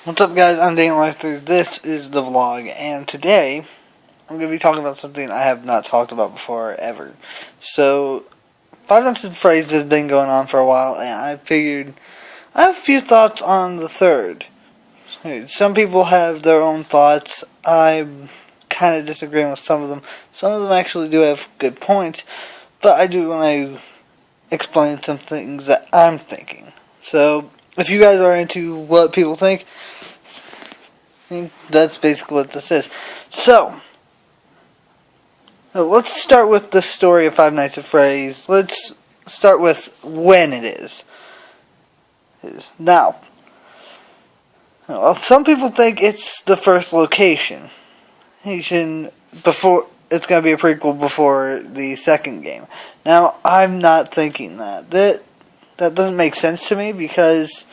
What's up, guys? I'm Dan Lester. This is the vlog, and today I'm going to be talking about something I have not talked about before ever. So, Five Nights at Freddy's has been going on for a while, and I figured I have a few thoughts on the third. Some people have their own thoughts. I'm kind of disagreeing with some of them. Some of them actually do have good points, but I do want to explain some things that I'm thinking. So, if you guys are into what people think, that's basically what this is. So, let's start with the story of Five Nights at Freddy's. Let's start with when it is. Now, some people think it's the first location. Before it's going to be a prequel before the second game. Now, I'm not thinking that. That doesn't make sense to me, because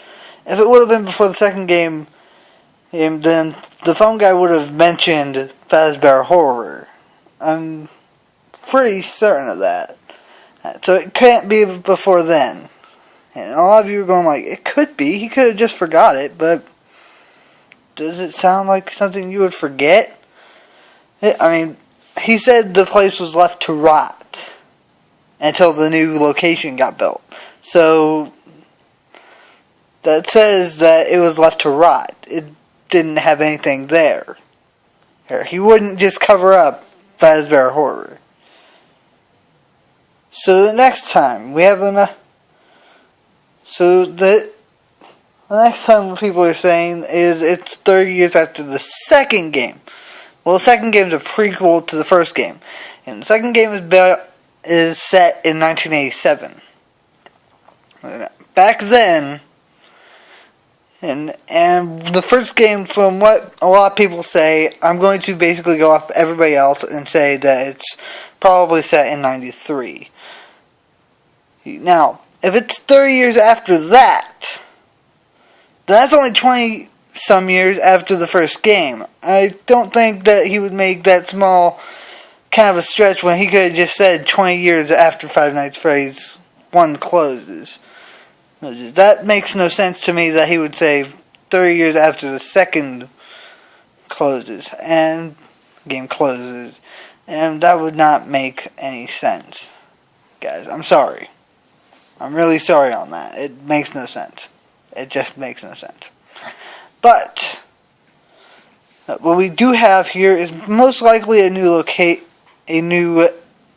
if it would have been before the second game, then the phone guy would have mentioned Fazbear Horror. I'm pretty certain of that. So it can't be before then. And a lot of you are going like, it could be. He could have just forgot it, but does it sound like something you would forget? He said the place was left to rot until the new location got built. So that says that it was left to rot. It didn't have anything there. He wouldn't just cover up Fazbear Horror. So the next time we have the next time what people are saying is it's 30 years after the second game. Well, the second game is a prequel to the first game, and the second game is set in 1987. Back then, and the first game, from what a lot of people say, I'm going to basically go off everybody else and say that it's probably set in 93. Now, if it's 30 years after that, then that's only 20 some years after the first game. I don't think that he would make that small kind of a stretch when he could have just said 20 years after Five Nights at Freddy's 1 closes. That makes no sense to me, that he would say 30 years after the second game closes, and that would not make any sense. Guys, I'm sorry. I'm really sorry on that. It makes no sense. It just makes no sense. But what we do have here is most likely a new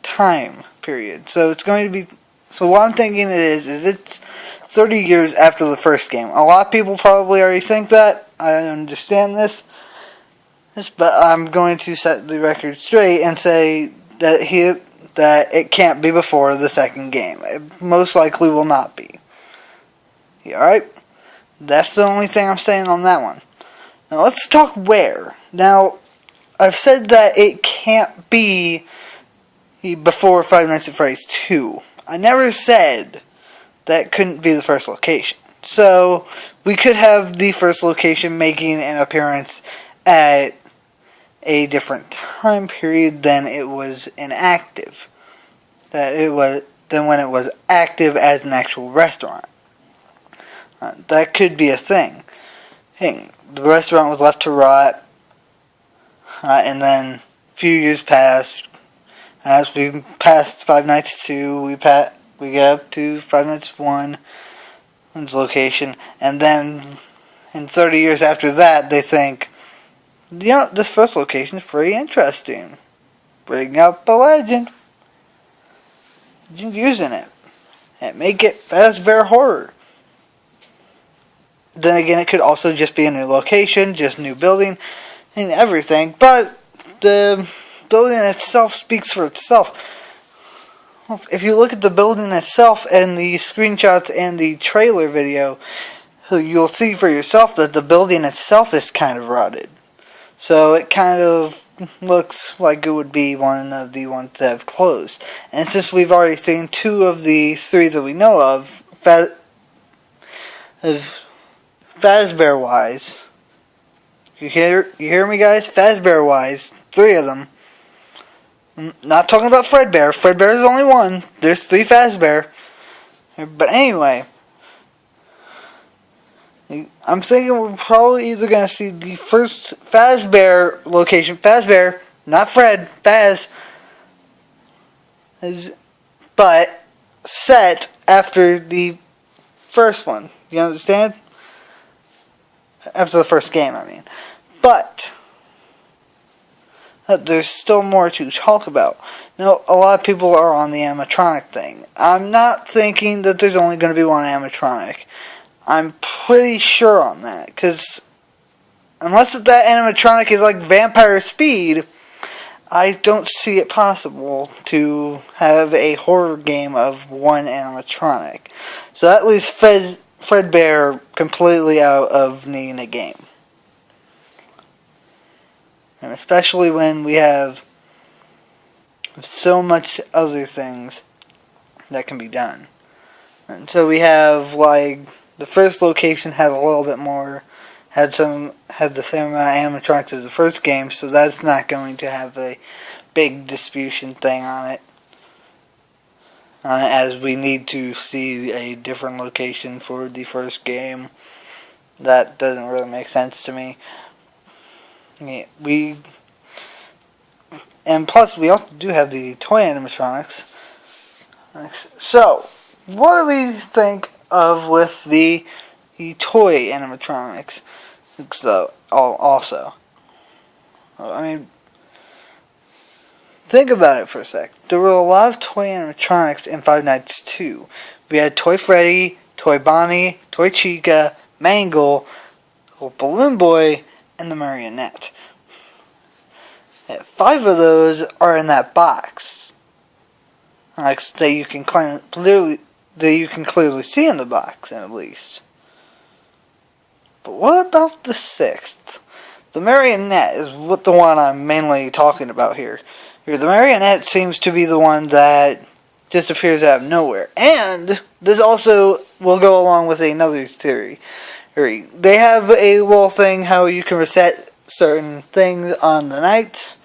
time period. So it's going to be. So what I'm thinking is it's 30 years after the first game. A lot of people probably already think that. I understand this, but I'm going to set the record straight and say that it can't be before the second game. It most likely will not be. Alright? That's the only thing I'm saying on that one. Now let's talk where. Now, I've said that it can't be before Five Nights at Freddy's 2. I never said that couldn't be the first location. So, we could have the first location making an appearance at a different time period than it was inactive. Than when it was active as an actual restaurant. That could be a thing. Hey, the restaurant was left to rot, and then a few years passed. As we passed Five Nights 2, we get up to Five Nights 1's location, and then in 30 years after that, they think, this first location is pretty interesting. Bring up a legend. Using it. And make it Fazbear Horror. Then again, it could also just be a new location, just new building, and everything. But the building itself speaks for itself. If you look at the building itself and the screenshots and the trailer video, you'll see for yourself that the building itself is kind of rotted. So it kind of looks like it would be one of the ones that have closed. And since we've already seen 2 of the 3 that we know of, Fazbear-wise, you hear me, guys? Fazbear-wise, 3 of them. Not talking about Fredbear. Fredbear is only 1. There's 3 Fazbear. But anyway, I'm thinking we're probably either going to see the first Fazbear location. Fazbear, not Fred. Faz. But set after the first one. You understand? After the first game, I mean. But there's still more to talk about. Now, a lot of people are on the animatronic thing. I'm not thinking that there's only going to be one animatronic. I'm pretty sure on that, because unless that animatronic is like Vampire Speed, I don't see it possible to have a horror game of one animatronic. So that leaves Fredbear completely out of needing a game. And especially when we have so much other things that can be done. And so we have, like, the first location had a little bit more, had the same amount of animatronics as the first game, so that's not going to have a big disputation thing on it. As we need to see a different location for the first game. That doesn't really make sense to me. And plus we also do have the toy animatronics. So, what do we think of with the toy animatronics? So, also, I mean, think about it for a sec. There were a lot of toy animatronics in Five Nights 2. We had Toy Freddy, Toy Bonnie, Toy Chica, Mangle, Balloon Boy, and the Marionette. 5 of those are in that box. Like, that you can clearly see in the box, at least. But what about the 6th? The Marionette is the one I'm mainly talking about here. The Marionette seems to be the one that just appears out of nowhere. And this also will go along with another theory. They have a little thing how you can reset certain things on the nights.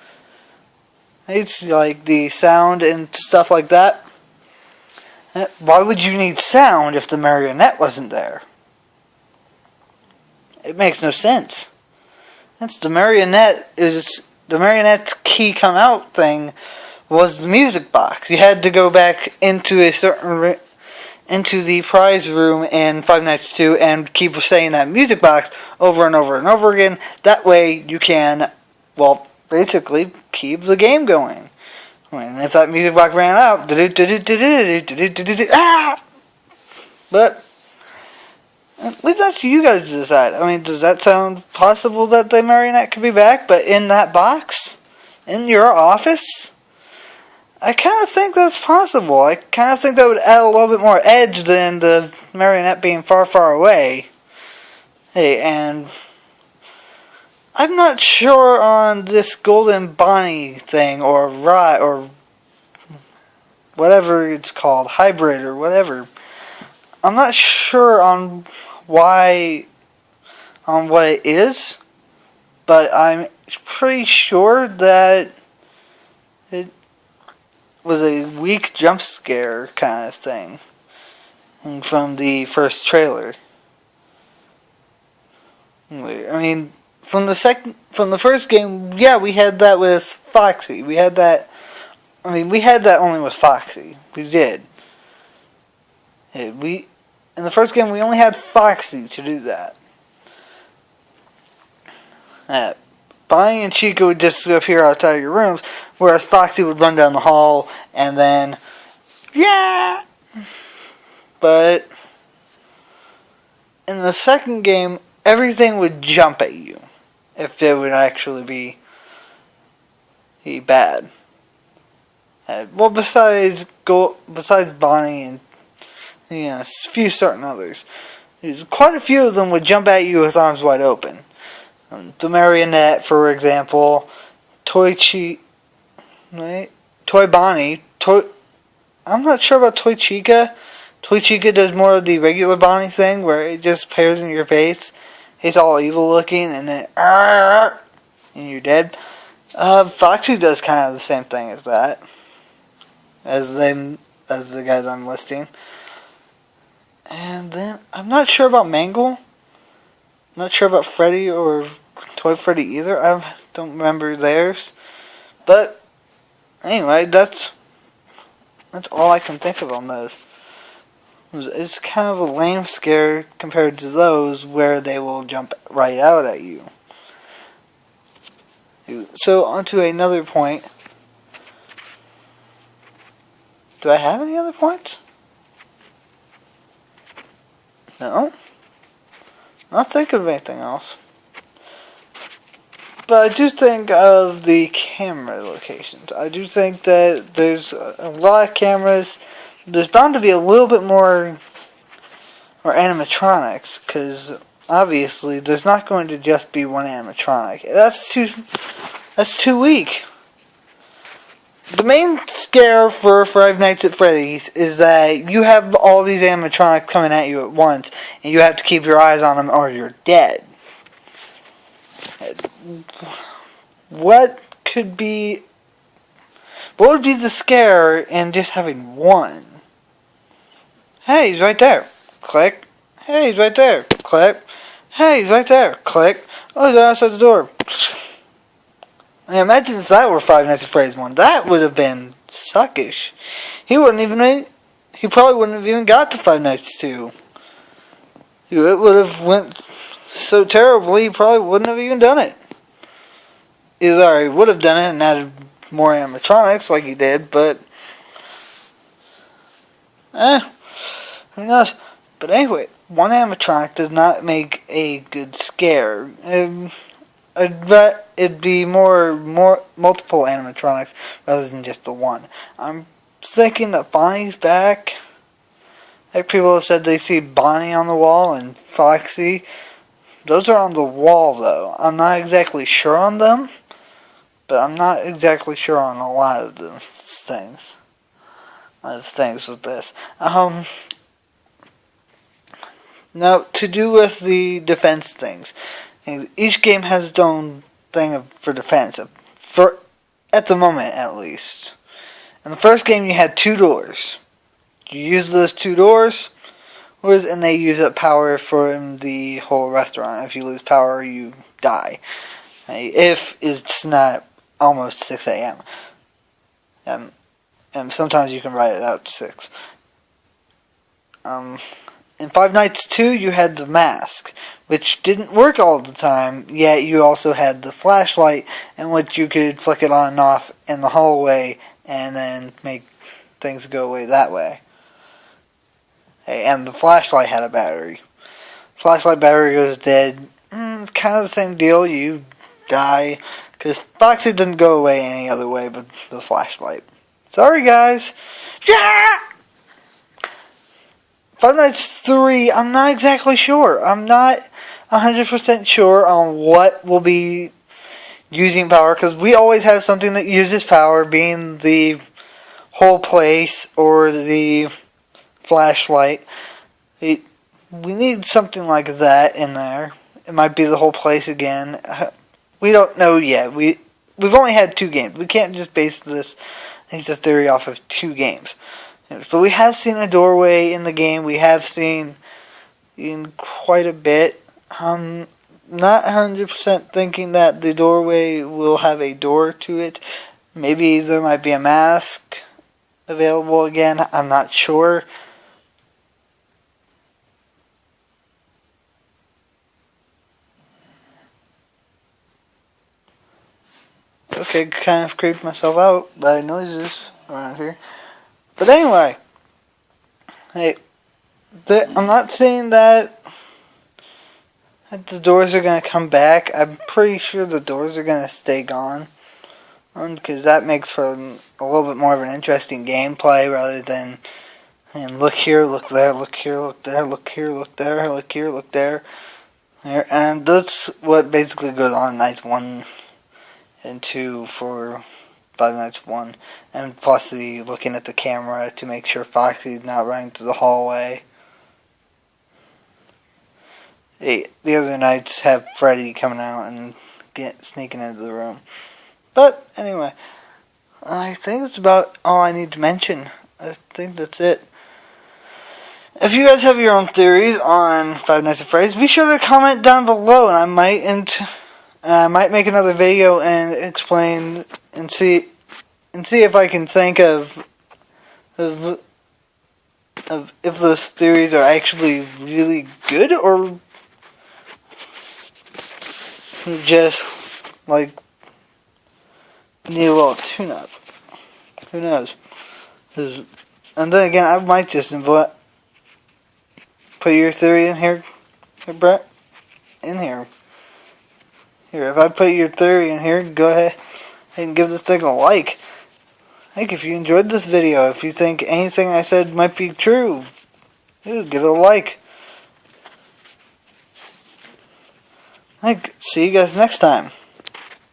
It's like the sound and stuff like that. Why would you need sound if the Marionette wasn't there? It makes no sense. The Marionette's key come out thing was the music box. You had to go back into into the prize room in Five Nights 2 and keep saying that music box over and over and over again. That way you can, well, basically keep the game going. And if that music box ran out, but leave that to you guys to decide. I mean, does that sound possible that the Marionette could be back, but in that box? In your office? I kind of think that's possible. I kind of think that would add a little bit more edge than the Marionette being far, far away. Hey, and I'm not sure on this Golden Bonnie thing, or whatever it's called, hybrid or whatever. I'm not sure on what it is, but I'm pretty sure that it was a weak jump scare kind of thing from the first trailer. I mean, from the first game, yeah, we had that with Foxy. We had that only with Foxy. We did. In the first game, we only had Foxy to do that. Bonnie and Chica would just appear outside of your rooms, whereas Foxy would run down the hall, and then, yeah! But in the second game, everything would jump at you, if it would actually be bad. Well, besides Bonnie and a few certain others, quite a few of them would jump at you with arms wide open. The Marionette, for example, Toy Bonnie, I'm not sure about Toy Chica. Toy Chica does more of the regular Bonnie thing, where it just appears in your face. It's all evil looking, and then, and you're dead. Foxy does kind of the same thing as that, as the guys I'm listing. And then, I'm not sure about Mangle. not sure about Freddy or Toy Freddy either. I don't remember theirs. But anyway, that's all I can think of on those. It's kind of a lame scare compared to those where they will jump right out at you. So, on to another point. Do I have any other points? No? Not think of anything else. But I do think of the camera locations. I do think that there's a lot of cameras. There's bound to be a little bit more animatronics, because obviously there's not going to just be one animatronic. That's too weak. The main scare for Five Nights at Freddy's is that you have all these animatronics coming at you at once, and you have to keep your eyes on them or you're dead. What would be the scare in just having one? Hey, he's right there. Click. Hey, he's right there. Click. Hey, he's right there. Click. Oh, he's outside the door. I mean, imagine if that were Five Nights at Freddy's 1. That would have been suckish. He probably wouldn't have even got to Five Nights 2. It would have went so terribly, he probably wouldn't have even done it. Either he would have done it and added more animatronics like he did, but who knows? But anyway, one animatronic does not make a good scare. It'd be more multiple animatronics rather than just the one. I'm thinking that Bonnie's back. Like people have said they see Bonnie on the wall and Foxy. Those are on the wall though. I'm not exactly sure on them, but I'm not exactly sure on a lot of the things. With this. Now, to do with the defense things. Each game has its own thing for defense. At the moment, at least. In the first game, you had 2 doors. You use those 2 doors, and they use up power for the whole restaurant. If you lose power, you die. If it's not almost 6 a.m. And sometimes you can write it out to 6. In Five Nights 2, you had the mask, which didn't work all the time, yet you also had the flashlight, in which you could flick it on and off in the hallway, and then make things go away that way. And the flashlight had a battery. Flashlight battery goes dead. Kind of the same deal, you die, because Foxy didn't go away any other way but the flashlight. Sorry guys! Yeah! Five Nights 3, I'm not exactly sure. I'm not 100% sure on what will be using power, because we always have something that uses power, being the whole place or the flashlight. We need something like that in there. It might be the whole place again. We don't know yet. We've only had 2 games. We can't just base this theory off of 2 games. But we have seen a doorway in the game. We have seen in quite a bit. I'm not 100% thinking that the doorway will have a door to it. Maybe there might be a mask available again. I'm not sure. Okay, kind of creeped myself out by noises around here. But anyway, hey, I'm not saying that the doors are going to come back. I'm pretty sure the doors are going to stay gone. Because that makes for a little bit more of an interesting gameplay rather than look here, look there, look here, look there, look here, look there, look here, look there. And that's what basically goes on in Nights 1 and 2 for Five Nights 1, and plus the looking at the camera to make sure Foxy's not running to the hallway. The other nights have Freddy coming out and sneaking into the room. But anyway, I think that's about all I need to mention. I think that's it. If you guys have your own theories on Five Nights at Freddy's, be sure to comment down below, and I might make another video and explain and see if I can think of if those theories are actually really good or just like need a little tune-up. Who knows? And then again, I might just put your theory in here, Brett. In here. Here, if I put your theory in here, go ahead and give this thing a like. Heck, if you enjoyed this video, if you think anything I said might be true, dude, give it a like. Heck, see you guys next time.